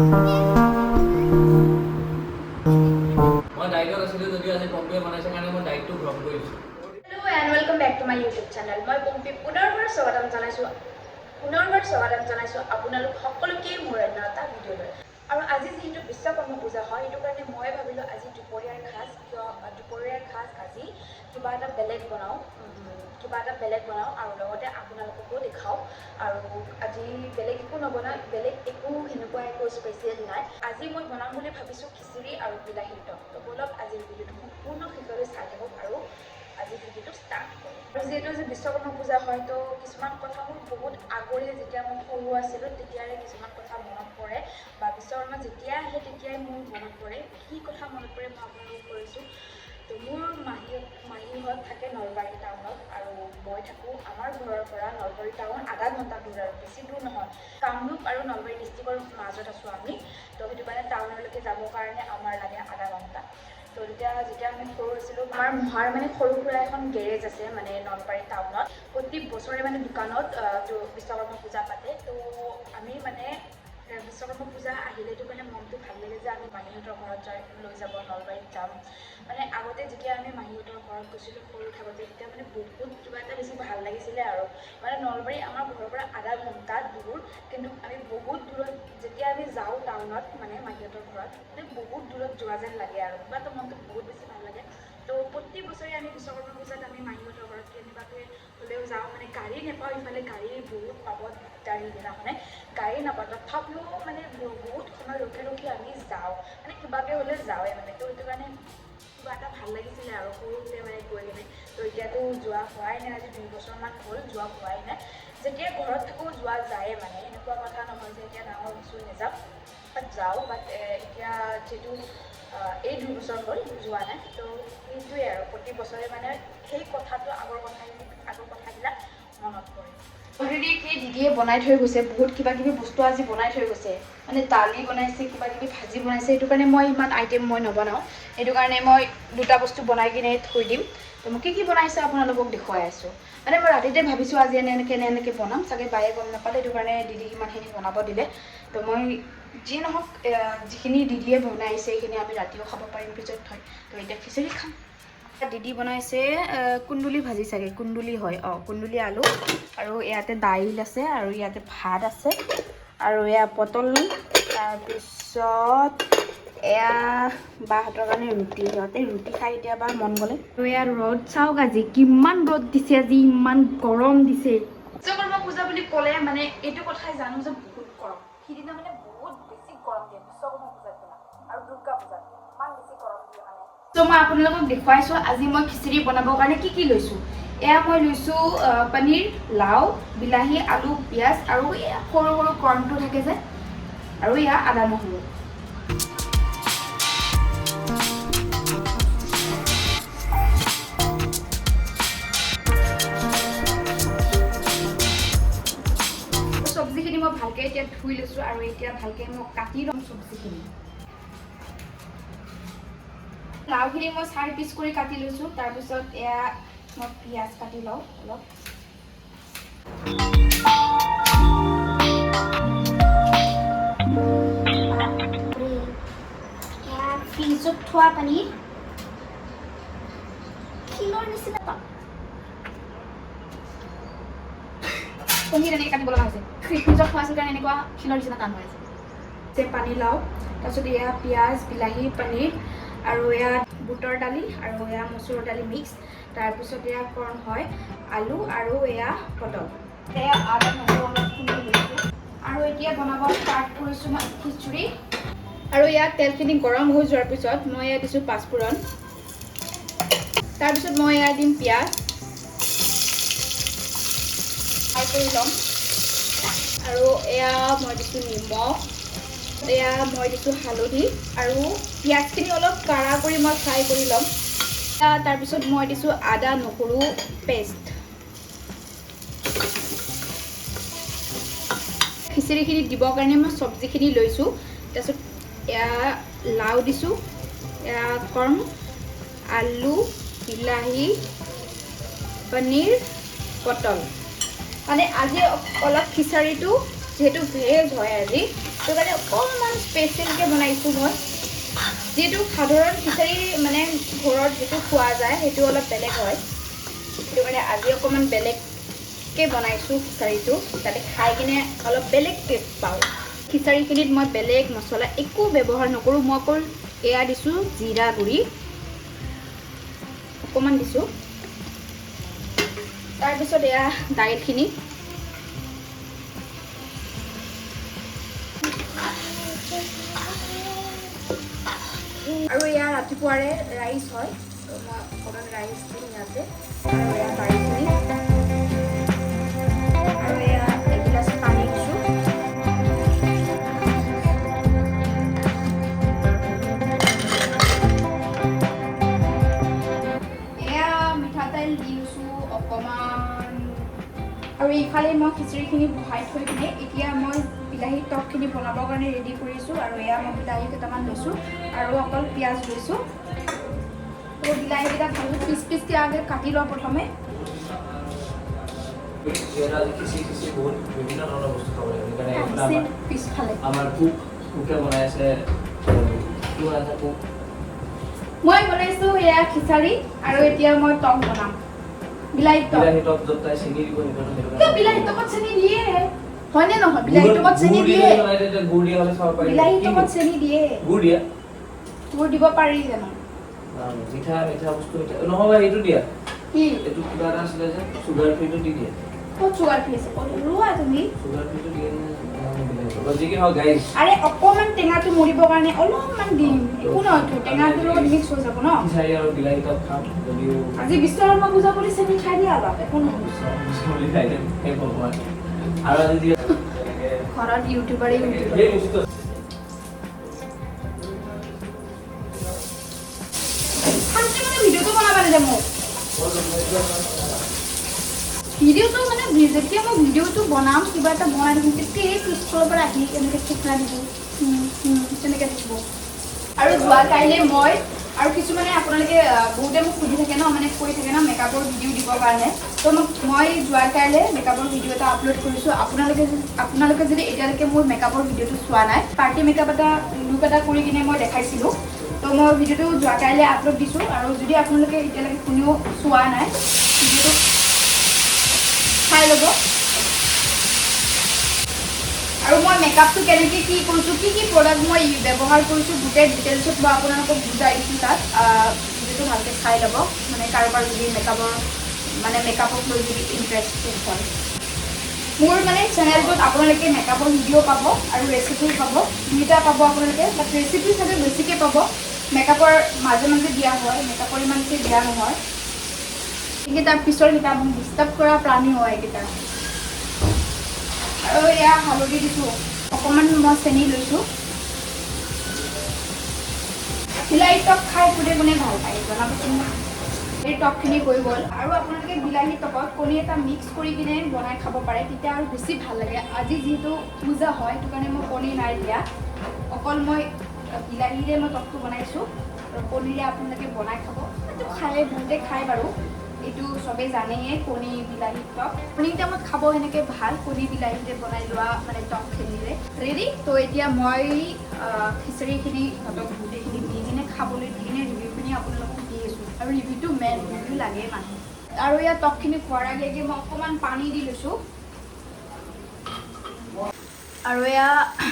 মই ডাইটত আছিলোঁ যদিও আজি পম্পীয়ে বনাইছে কাৰণে মই ডাইটটো গ্ৰহণ কৰিছোঁ। Hello' and welcome back to my YouTube channel. মই পম্পী পুনৰবাৰ স্বাগতম জনাইছোঁ আপোনালোক সকলোকে মোৰ অন্য এটা ভিডিঅ'লৈ। আৰু আজি যিহেতু বিশ্বকৰ্মা পূজা হয়, সেইটো কাৰণে মই ভাবিলোঁ আজি দুপৰীয়াৰ সাজ আজি কিবা এটা বেলেগ বনাওঁ আৰু লগতে আপোনালোককো দেখাওঁ। আৰু আজি বেলেগ একো নবনাওঁ, সেনেকুৱা একো স্পেচিয়েল নাই। আজি মই বনাম বুলি ভাবিছোঁ খিচিৰি আৰু বিলাহীৰ টক। তো বলক আজিৰ ভিডিঅ'টো সম্পূৰ্ণ শেষলৈ চাই থাকক আৰু আজি ভিডিঅ'টো ষ্টাৰ্ট কৰোঁ। আৰু যিহেতু আজি বিশ্বকৰ্মা পূজা হয়, তো কিছুমান কথা মোৰ বহুত আগৰে, যেতিয়া মই সৰু আছিলোঁ তেতিয়াৰে কিছুমান কথা মনত পৰে, বা বিশ্বকৰ্মা যেতিয়া আহে তেতিয়াই মোৰ মনত পৰে। কি কথা মনত পৰে মই আপোনালোকক কৰিছোঁ। তো মোৰ মাহীহঁত থাকে নলবাৰী টাউনত, আৰু মই থাকোঁ আমাৰ ঘৰৰ পৰা নলবাৰী টাউন আধা ঘণ্টা দূৰ, আৰু বেছি দূৰ নহয়। কামৰূপ আৰু নলবাৰী ডিষ্ট্ৰিক্টৰ মাজত আছোঁ আমি। তো সেইটো কাৰণে টাউনলৈকে যাবৰ কাৰণে আমাৰ লাগে আধা ঘণ্টা। তো যেতিয়া আমি সৰু আছিলোঁ, আমাৰ মহাৰ সৰু সুৰা এখন গেৰেজ আছে নলবাৰী টাউনত। প্ৰতি বছৰে দোকানত বিশ্বকৰ্মা পূজা পাতে। তো আমি বিশ্বকৰ্মা পূজা আহিলেতো মনটো ভাল লাগে যে আমি মাহীহঁতৰ ঘৰত লৈ যাব, নলবাৰীত যাম। আগতে যেতিয়া আমি মাহীহঁতৰ ঘৰত গৈছিলোঁ সৰু থাকোঁতে, তেতিয়া বহুত কিবা এটা বেছি ভাল লাগিছিলে। আৰু নলবাৰী আমাৰ ঘৰৰ পৰা আধা ঘণ্টা দূৰ, কিন্তু আমি বহুত দূৰত যেতিয়া আমি যাওঁ টাউনত মাহীহঁতৰ ঘৰত, বহুত দূৰত যোৱা যেন লাগে, আৰু কিবা এটা মনটো বহুত বেছি ভাল লাগে। তো প্ৰতি বছৰে আমি বিশ্বকৰ্মা পূজাত আমি মাহীহঁতৰ ঘৰত কেনেবাকৈ হ'লেও যাওঁ। গাড়ী নাপাওঁ, ইফালে গাড়ী বহুত পাব দিগদাৰ, সেইদিনাখনে গাড়ী নাপাওঁ। তথাপিও বহুত সময় ৰখি আমি যাওঁ, কিবাকৈ হ'লে যাওঁৱে তো সেইটো কাৰণে কিবা এটা ভাল লাগিছিলে আৰু সৰুতে গৈ কিনে। তো এতিয়াতো যোৱা হোৱাই নাই, আজি 2 বছৰমান হ'ল যোৱা হোৱাই নাই। যেতিয়া ঘৰত থাকোঁ যোৱা যায়ে, এনেকুৱা কথা নহয় যে এতিয়া ডাঙৰ বস্তু নাযাওঁ, যাওঁ। বাট এতিয়া যিহেতু এই 2 বছৰ হ'ল যোৱা নাই। তো সেইটোৱে আৰু প্ৰতি বছৰে সেই কথাটো আগৰ কথাবিলাক মনত পৰে। অলৰেডি সেই দিদিয়ে বনাই থৈ গৈছে, বহুত কিবা কিবি বস্তু আজি বনাই থৈ গৈছে। দালি বনাইছে, কিবা কিবি ভাজি বনাইছে। সেইটো কাৰণে মই ইমান আইটেম নবনাওঁ। সেইটো কাৰণে মই 2টা বস্তু বনাই কিনে থৈ দিম। তো মই কি বনাইছে আপোনালোকক দেখুৱাই আছোঁ। মই ৰাতিতে ভাবিছোঁ আজি এনেকৈ বনাম, চাগে বায়ে গম নাপালে, সেইটো কাৰণে দিদি সিমানখিনি বনাব দিলে। তো মই যি নহওক, যিখিনি দিদিয়ে বনাইছে সেইখিনি আমি ৰাতিও খাব পাৰিম পিছত থৈ। তো এতিয়া খিচিৰি খাম। দিদি বনাইছে কুন্দুলি ভাজি, চাগে কুন্দুলি হয়, কুন্দুলি আলু, আৰু ইয়াতে দাইল আছে, আৰু ইয়াতে ভাত আছে, আৰু এয়া পটল, তাৰপিছত এয়া বাহঁতৰ কাৰণে ৰুটি, সিহঁতে ৰুটি খাই কেতিয়াবা মন গ'লে। আৰু এয়া ৰ'দ চাওক, আজি কিমান ৰ'দ দিছে, আজি ইমান গৰম দিছে। বিশ্বকৰ্মা পূজা বুলি ক'লে এইটো কথাই জানো যে বহুত গৰম। সিদিনা বহুত বেছি গৰম দিয়ে বিশ্বকৰ্মা পূজাৰ দিনা, আৰু দুৰ্গা পূজাত ইমান বেছি গৰম দিয়ে তো মই আপোনালোকক দেখুৱাইছোঁ আজি মই খিচিৰি বনাবৰ কাৰণে কি লৈছোঁ। এয়া মই লৈছোঁ পনীৰ, লাও, বিলাহী, আলু, পিঁয়াজ, আৰু এয়া সৰু সৰু কৰ্ণটো থাকে যে, আৰু এয়া আদা নহৰু। চব্জিখিনি মই ভালকৈ এতিয়া ধুই লৈছোঁ, আৰু এতিয়া ভালকৈ মই কাটি ল'ম চব্জিখিনি। লাওখিনি মই 4 পিচ কৰি কাটি লৈছোঁ। তাৰপিছত এয়া মই পিঁয়াজ কাটি লওঁ অলপ। ফ্ৰিজত থোৱা পানীৰ শিলৰ নিচিনা পনীৰ এনেকৈ কাটিব লগা হৈছে। ফ্ৰিজত থোৱা আছিল কাৰণে এনেকুৱা শিলৰ নিচিনা টান হৈ আছে। পানী লাও, তাৰপিছত এয়া পিঁয়াজ, বিলাহী, পনীৰ, আৰু এয়া বুটৰ দালি, আৰু এয়া মচুৰৰ দালি মিক্স। তাৰপিছত এয়া কৰ্ণ হয়, আলু, আৰু এয়া পটল। এয়া আদা নহৰু অলপ খুন্দি লৈছোঁ, আৰু এতিয়া বনাব ষ্টাৰ্ট কৰিছোঁ মই খিচিৰি। আৰু ইয়াত তেলখিনি গৰম হৈ যোৱাৰ পিছত মই ইয়াত দিছোঁ পাঁচফোৰণ। তাৰপিছত মই ইয়াত দিম পিঁয়াজ, ফ্ৰাই কৰি ল'ম। আৰু এয়া মই দিছোঁ নিমখ, এয়া মই দিছোঁ হালধি, আৰু পিঁয়াজখিনি অলপ কাঢ়া কৰি মই ফ্ৰাই কৰি ল'ম। তাৰপিছত মই দিছোঁ আদা নহৰু পেষ্ট। খিচিৰিখিনি দিবৰ কাৰণে মই চব্জিখিনি লৈছোঁ। তাৰপিছত এয়া লাও দিছোঁ, এয়া কৰ্ণ, আলু, বিলাহী, পনীৰ, পটল। আজি অলপ খিচাৰিটো যিহেতু ভেজ হয় আজি, তো সেইটো কাৰণে অকণমান স্পেচিয়েলকৈ বনাইছোঁ মই যিহেতু সাধাৰণ খিচাৰি মানে ঘৰত যিটো খোৱা যায় সেইটো অলপ বেলেগ হয় সেইটো কাৰণে আজি অকণমান বেলেগকৈ বনাইছোঁ খিচাৰিটো যাতে খাই কিনে অলপ বেলেগ টেষ্ট পাওঁ খিচাৰিখিনিত মই বেলেগ মছলা একো ব্যৱহাৰ নকৰোঁ মই অকল এয়া দিছোঁ জিৰা গুড়ি অকণমান দিছোঁ তাৰপিছত এয়া দাইলখিনি আৰু এয়া ৰাতিপুৱাৰে ৰাইচ হয় তো মই অকণমান ৰাইচ দিম ইয়াতে আৰু এয়া দাইলখিনি আৰু এয়া এগিলাচ পানী দিছোঁ এয়া মিঠাতেল দি লৈছোঁ অকণমান আৰু ইফালে মই খিচিৰিখিনি বহাই থৈ কিনে এতিয়া মই বিলাহী টকখিনি বনাবৰ কাৰণে ৰেডি কৰিছোঁ আৰু এয়া মই বিলাহী কেইটামান লৈছোঁ আৰু অকল পিঁয়াজ লৈছোঁ তো বিলাহীকেইটা ভালকৈ পিচ পিচকৈ আগে কাটি লওঁ প্ৰথমে পিছফালে মই বনাইছোঁ এয়া খিচাৰি আৰু এতিয়া মই টক বনাম বিলাহী টক বিলাহী টকত চেনি দিয়ে হয়নে নহয় বিলাহী টকত চেনি দিয়ে বিলাহী টকত চেনি দিয়ে গুড় দিব পাৰি জানো মিঠা মিঠা বস্তু নহয় এইটো দিয়া কি এইটো কিবা এটা আছিলে যে চুগাৰ ফ্ৰীটো দি দিয়ে ক'ত চুগাৰ ফ্ৰী আছে ক'ত লোৱা তুমি চুগাৰ ফ্ৰীটো দিয়ে যি কি হওক গাইছ আৰে অকণমান টেঙাটো মৰিবৰ কাৰণে অলপমান দিম একো নহয়তো টেঙাটোৰ লগত মিক্স হৈ যাব ন খিচাৰি আৰু বিলাহী টক খাম যদিও আজি বিশ্বকৰ্মা পূজা বুলি চেনি খাই দিয়া অলপ একো নহয় বুলি খাই দিম সেই ভগৱান আৰু আজি দিয়ে ঘৰত ইউটিউবাৰে সেই বস্তু ভিডিঅ'টো বনাবা নিদিয়ে মোক ভিডিঅ'টো মানে যেতিয়া মই ভিডিঅ'টো বনাম কিবা এটা বনাই দিম তেতিয়াই পিছফালৰ পৰা আহি এনেকৈ চুকৰা দিব তেনেকৈ থাকিব আৰু যোৱা কাইলৈ মই আৰু কিছুমানে আপোনালোকে বহুতে মোক সুধি থাকে ন মানে কৈ থাকে ন মেকআপৰ ভিডিঅ' দিবৰ কাৰণে তো মই যোৱা কাইলৈ মেকআপৰ ভিডিঅ' এটা আপলোড কৰিছোঁ আপোনালোকে যদি এতিয়ালৈকে মোৰ মেকআপৰ ভিডিঅ'টো চোৱা নাই পাৰ্টি মেকআপ এটা লুক এটা কৰি কিনে মই দেখাইছিলোঁ তো মই ভিডিঅ'টো যোৱা কাইলৈ আপলোড দিছোঁ আৰু যদি আপোনালোকে এতিয়ালৈকে কোনেও চোৱা নাই ভিডিঅ'টো চাই ল'ব আৰু মই মেকআপটো কেনেকৈ কি কৰিছোঁ কি প্ৰডাক্ট মই ব্যৱহাৰ কৰিছোঁ গোটেই ডিটেইলছত মই আপোনালোকক বুজাই দিছোঁ তাত ভিডিঅ'টো ভালকৈ চাই ল'ব মানে কাৰোবাৰ যদি মেকআপক লৈ যদি ইণ্টাৰেষ্টেড হয় মোৰ মানে চেনেলটোত আপোনালোকে মেকআপৰ ভিডিঅ' পাব আৰু ৰেচিপি পাব দুইটা পাব আপোনালোকে বাট ৰেচিপি চাগে বেছিকৈ পাব মেকআপৰ মাজে মাজে দিয়া হয় মেকআপৰ ইমানকৈ দিয়া নহয় কিন্তু তাৰ পিছৰকেইটা মোক ডিষ্টাৰ্ব কৰা প্ৰাণী হয় এইকেইটা আৰু এয়া হালধি দিছোঁ অকণমান মই চেনি লৈছোঁ বিলাহী টক খাই কোনে ভাল পায় জনাবচোন এই টকখিনি হৈ গ'ল আৰু আপোনালোকে বিলাহী টকত কণী এটা মিক্স কৰি কিনে বনাই খাব পাৰে তেতিয়া আৰু বেছি ভাল লাগে আজি যিহেতু পূজা হয় সেইটো কাৰণে মই কণী নাই দিয়া অকল মই বিলাহীৰে মই টকটো বনাইছোঁ আৰু কণীৰে আপোনালোকে বনাই খাব এইটো খালে বহুতে খায় বাৰু এইটো চবেই জানেই কণী বিলাহী টক মৰ্ণিং টাইমত খাব সেনেকৈ ভাল কণী বিলাহীৰে বনাই লোৱা মানে টকখিনিৰে ৰেডি তো এতিয়া মই খিচিৰিখিনি সিহঁতক গোটেইখিনি দি কিনে খাবলৈ দি কিনে ৰিভিউখিনি আপোনালোকক দি আছোঁ আৰু ৰিভিউটো মেইন ৰিভিউ লাগে মানুহ আৰু ইয়াত টকখিনি খোৱাৰ আগে আগে মই অকণমান পানী দি লৈছোঁ আৰু এয়া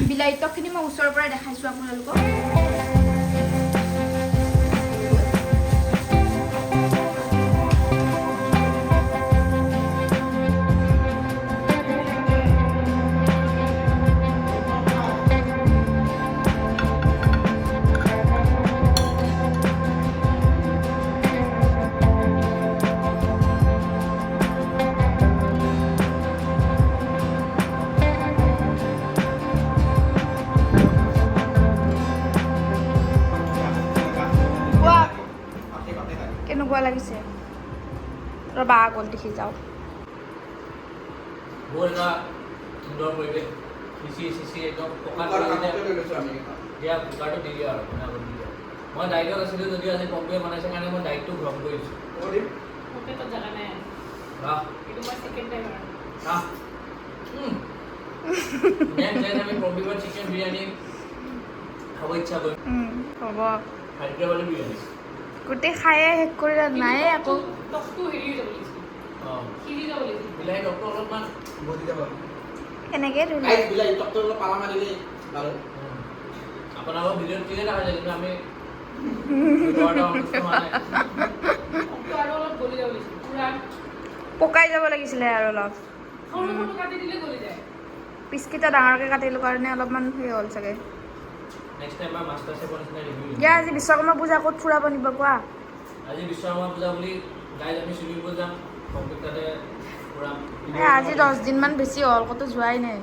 বিলাহী টকখিনি মই ওচৰৰ পৰাই দেখাইছোঁ আপোনালোকক কেনেকুৱা লাগিছে ৰ'বা আগত দেখি যাওঁ সুন্দৰ পৰিৱেশ সিঁচি একদম পকাত দিয়া কুকাৰটো দি দিয়া আৰু মই ডাইটত আছিলোঁ যদিও আজি পম্পীয়ে বনাইছে কাৰণে মই ডাইটটো গ্ৰহণ কৰিছোঁ নেক্সট আমি পম্পিকৰ চিকেন বিৰিয়ানী খাব ইচ্ছা কৰিম হ'ব হায়দৰাবাদী বিৰিয়ানী গোটেই খায়ে শেষ কৰিলে নাই আকৌ টকটো হেৰি যাব লাগিছিল সিজি যাব লাগিছিল বিলাহী টকটো অলপমান বহি যাব এনেকৈ ধুলে গাইজ বিলাহী টকটো অলপ পালা মাৰিলে বাৰু আপোনালোকৰ ভিডিঅ'ত ঠিকে দেখা যায় কিন্তু আমি ভিডিঅ'টো অনুষ্ঠ হোৱা নাই টকটো আৰু অলপ গলি যাব লাগিছিল পুৰা পকাই যাব লাগিছিলে আৰু অলপ সৰু সৰু কাটি দিলে গলি যায় পিচকেইটা ডাঙৰকৈ কাটিলোঁ কাৰণে অলপমান সেই হ'ল চাগে নেক্সট টাইম মাষ্টাৰ চেফৰ নিচিনা ৰিভিউ দিয়া আজি বিশ্বকৰ্মা পূজা ক'ত ফুৰাব নিব কোৱা আজি বিশ্বকৰ্মা পূজা বুলি গাইজ আমি চুইমিং পুল যাম কম্পিউটাৰতে ফুৰাম আজি 10 দিনমান বেছি হ'ল ক'তো যোৱাই নাই